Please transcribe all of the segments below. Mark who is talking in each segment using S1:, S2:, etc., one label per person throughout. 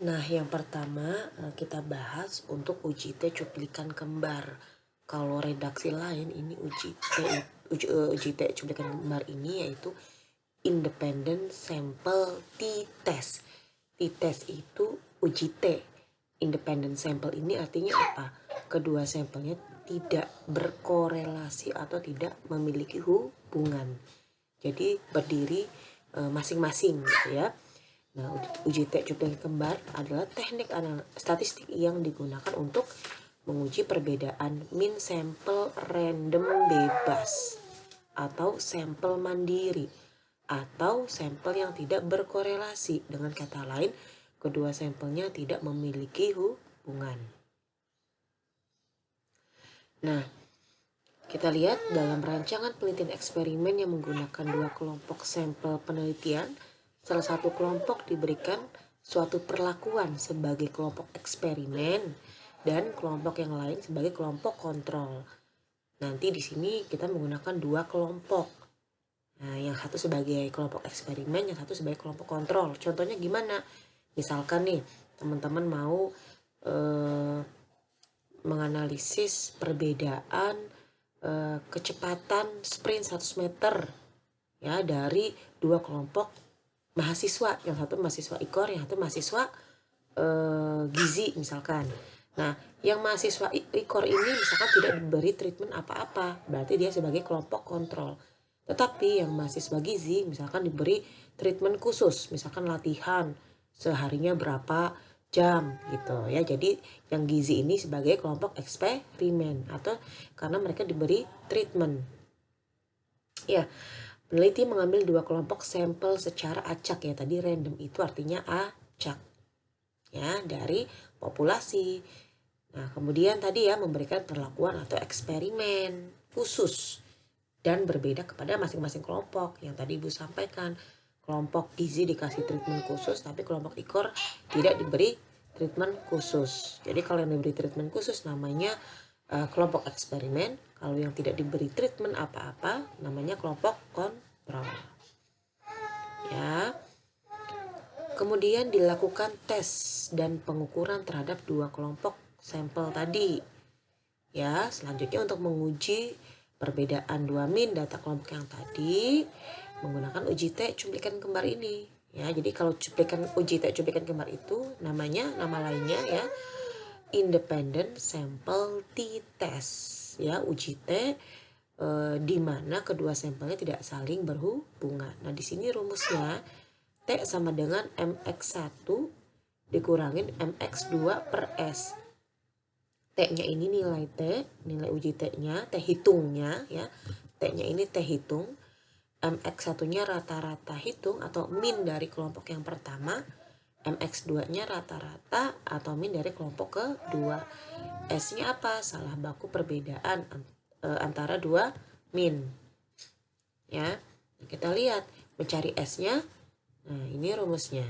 S1: Nah, yang pertama kita bahas untuk uji T cuplikan kembar. Kalau redaksi lain ini uji T cuplikan kembar ini yaitu independent sample t-test. T-test itu uji T. Independent sample ini artinya apa? Kedua sampelnya tidak berkorelasi atau tidak memiliki hubungan. Jadi berdiri masing-masing gitu ya. Nah, uji T cuplikan kembar adalah teknik statistik yang digunakan untuk menguji perbedaan min sampel random bebas atau sampel mandiri atau sampel yang tidak berkorelasi. Dengan kata lain, kedua sampelnya tidak memiliki hubungan. Nah, kita lihat dalam rancangan penelitian eksperimen yang menggunakan dua kelompok sampel penelitian, salah satu kelompok diberikan suatu perlakuan sebagai kelompok eksperimen dan kelompok yang lain sebagai kelompok kontrol. Nanti di sini kita menggunakan dua kelompok. Nah, yang satu sebagai kelompok eksperimen, yang satu sebagai kelompok kontrol. Contohnya gimana? Misalkan nih, teman-teman mau menganalisis perbedaan kecepatan sprint 100 meter ya dari dua kelompok mahasiswa, yang satu mahasiswa IKOR, yang satu mahasiswa gizi misalkan. Nah, yang mahasiswa IKOR ini misalkan tidak diberi treatment apa-apa, berarti dia sebagai kelompok kontrol. Tetapi yang mahasiswa gizi misalkan diberi treatment khusus, misalkan latihan seharinya berapa jam gitu ya. Jadi yang gizi ini sebagai kelompok eksperimen atau karena mereka diberi treatment. Ya, peneliti mengambil dua kelompok sampel secara acak ya, tadi random itu artinya acak ya dari populasi. Nah, kemudian tadi ya memberikan perlakuan atau eksperimen khusus dan berbeda kepada masing-masing kelompok. Yang tadi Ibu sampaikan, kelompok gizi dikasih treatment khusus, tapi kelompok IKOR tidak diberi treatment khusus. Jadi kalau yang diberi treatment khusus namanya kelompok eksperimen, kalau yang tidak diberi treatment apa-apa namanya kelompok kontrol. Ya. Kemudian dilakukan tes dan pengukuran terhadap dua kelompok sampel tadi. Ya, selanjutnya untuk menguji perbedaan dua min data kelompok yang tadi menggunakan uji T cuplikan kembar ini. Ya, jadi kalau uji T cuplikan kembar itu nama lainnya ya independent sample t-test ya, uji T di mana kedua sampelnya tidak saling berhubungan. Nah, di sini rumusnya T sama dengan MX1 dikurangin MX2 per S. T-nya ini nilai T, nilai uji T-nya, T hitungnya ya. T-nya ini T hitung. MX1-nya rata-rata hitung atau min dari kelompok yang pertama. MX2-nya rata-rata atau min dari kelompok kedua. S-nya apa? Salah baku perbedaan antara dua min. Ya. Kita lihat mencari S-nya. Nah, ini rumusnya.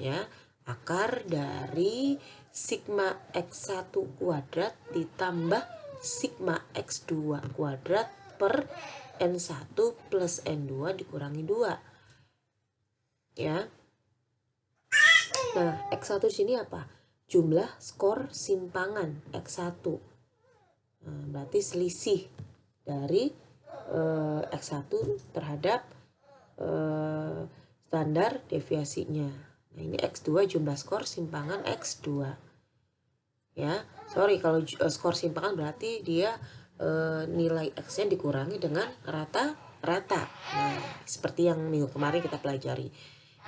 S1: Ya, akar dari sigma X1 kuadrat ditambah sigma X2 kuadrat per N1 plus N2 dikurangi 2. Ya. Nah, X1 sini apa? Jumlah skor simpangan X1. Nah, berarti selisih dari X1 terhadap standar deviasinya. Nah, ini X2 jumlah skor simpangan X2. Ya, sorry kalau skor simpangan berarti dia nilai X-nya dikurangi dengan rata-rata. Nah, seperti yang minggu kemarin kita pelajari.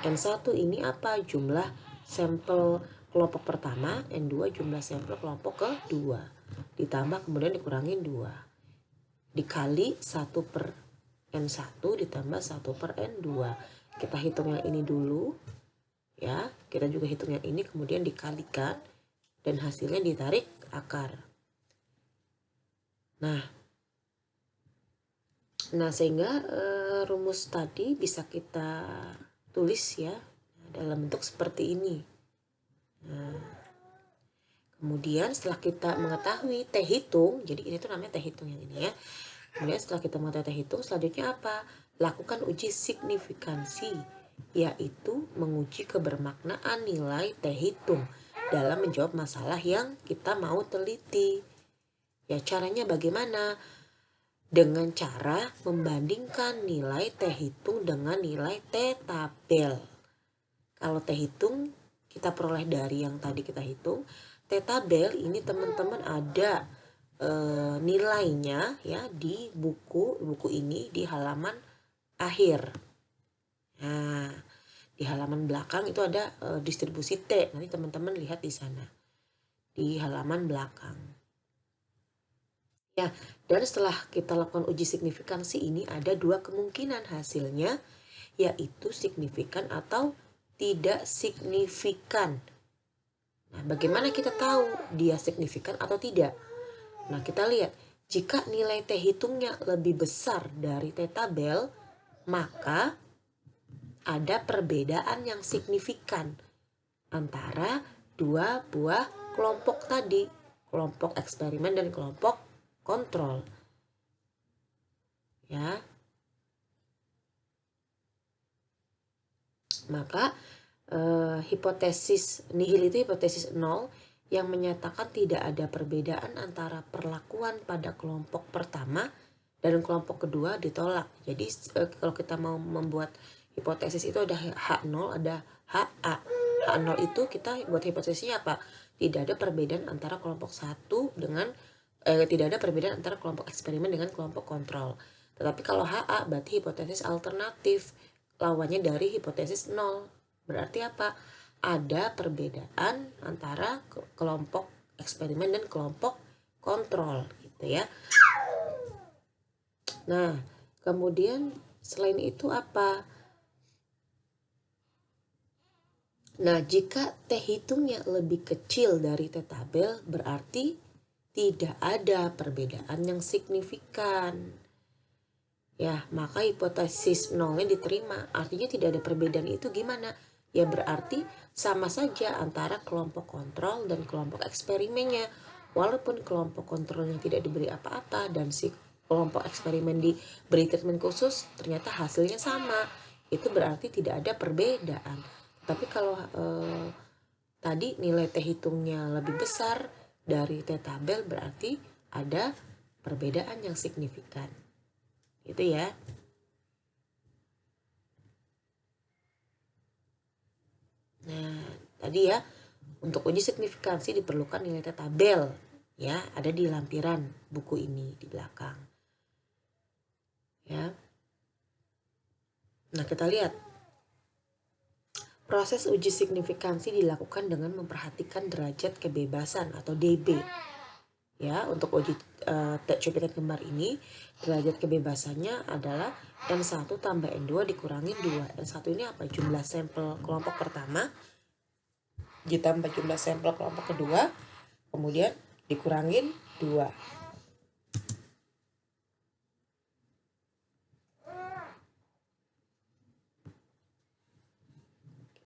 S1: N1 ini apa? Jumlah sampel kelompok pertama, N2 jumlah sampel kelompok kedua. Ditambah kemudian dikurangi 2. Dikali 1 per N1 ditambah 1 per N2. Kita hitung yang ini dulu. Ya, kita juga hitung yang ini kemudian dikalikan dan hasilnya ditarik akar. Nah sehingga rumus tadi bisa kita tulis ya dalam bentuk seperti ini. Nah, kemudian setelah kita mengetahui T hitung, jadi ini tuh namanya T hitung yang ini ya. Kemudian setelah kita mengetahui T hitung, selanjutnya apa? Lakukan uji signifikansi yaitu menguji kebermaknaan nilai T hitung dalam menjawab masalah yang kita mau teliti. Ya, caranya bagaimana? Dengan cara membandingkan nilai T hitung dengan nilai T tabel. Kalau T hitung kita peroleh dari yang tadi kita hitung. T tabel ini teman-teman ada nilainya ya di buku ini di halaman akhir. Nah, di halaman belakang itu ada distribusi T. Nanti teman-teman lihat di sana di halaman belakang. Ya, dan setelah kita lakukan uji signifikansi ini ada dua kemungkinan hasilnya, yaitu signifikan atau tidak signifikan. Nah, bagaimana kita tahu dia signifikan atau tidak? Nah, kita lihat, jika nilai T hitungnya lebih besar dari T tabel, maka ada perbedaan yang signifikan antara dua buah kelompok tadi, kelompok eksperimen dan kelompok kontrol. Ya. Maka hipotesis nihil itu hipotesis nol yang menyatakan tidak ada perbedaan antara perlakuan pada kelompok pertama dan kelompok kedua ditolak. Jadi kalau kita mau membuat hipotesis itu ada H0, ada HA. H0 itu kita buat hipotesisnya apa? Tidak ada perbedaan antara kelompok satu dengan tidak ada perbedaan antara kelompok eksperimen dengan kelompok kontrol. Tetapi kalau HA berarti hipotesis alternatif, lawannya dari hipotesis 0. Berarti apa? Ada perbedaan antara kelompok eksperimen dan kelompok kontrol gitu ya. Nah, kemudian selain itu apa? Nah, jika T hitungnya lebih kecil dari T tabel, berarti tidak ada perbedaan yang signifikan. Ya, maka hipotesis nolnya diterima. Artinya tidak ada perbedaan itu gimana? Ya berarti sama saja antara kelompok kontrol dan kelompok eksperimennya. Walaupun kelompok kontrolnya tidak diberi apa-apa dan si kelompok eksperimen diberi treatment khusus, ternyata hasilnya sama. Itu berarti tidak ada perbedaan. Tapi kalau tadi nilai T hitungnya lebih besar dari T tabel, berarti ada perbedaan yang signifikan. Gitu ya. Nah, tadi ya, untuk uji signifikansi diperlukan nilai T tabel. Ya, ada di lampiran buku ini di belakang. Ya. Nah, kita lihat. Proses uji signifikansi dilakukan dengan memperhatikan derajat kebebasan atau DB. Ya, untuk uji cuplikan kembar ini, derajat kebebasannya adalah N1 tambah N2 dikurangi 2. N1 ini apa? Jumlah sampel kelompok pertama ditambah jumlah sampel kelompok kedua, kemudian dikurangin 2.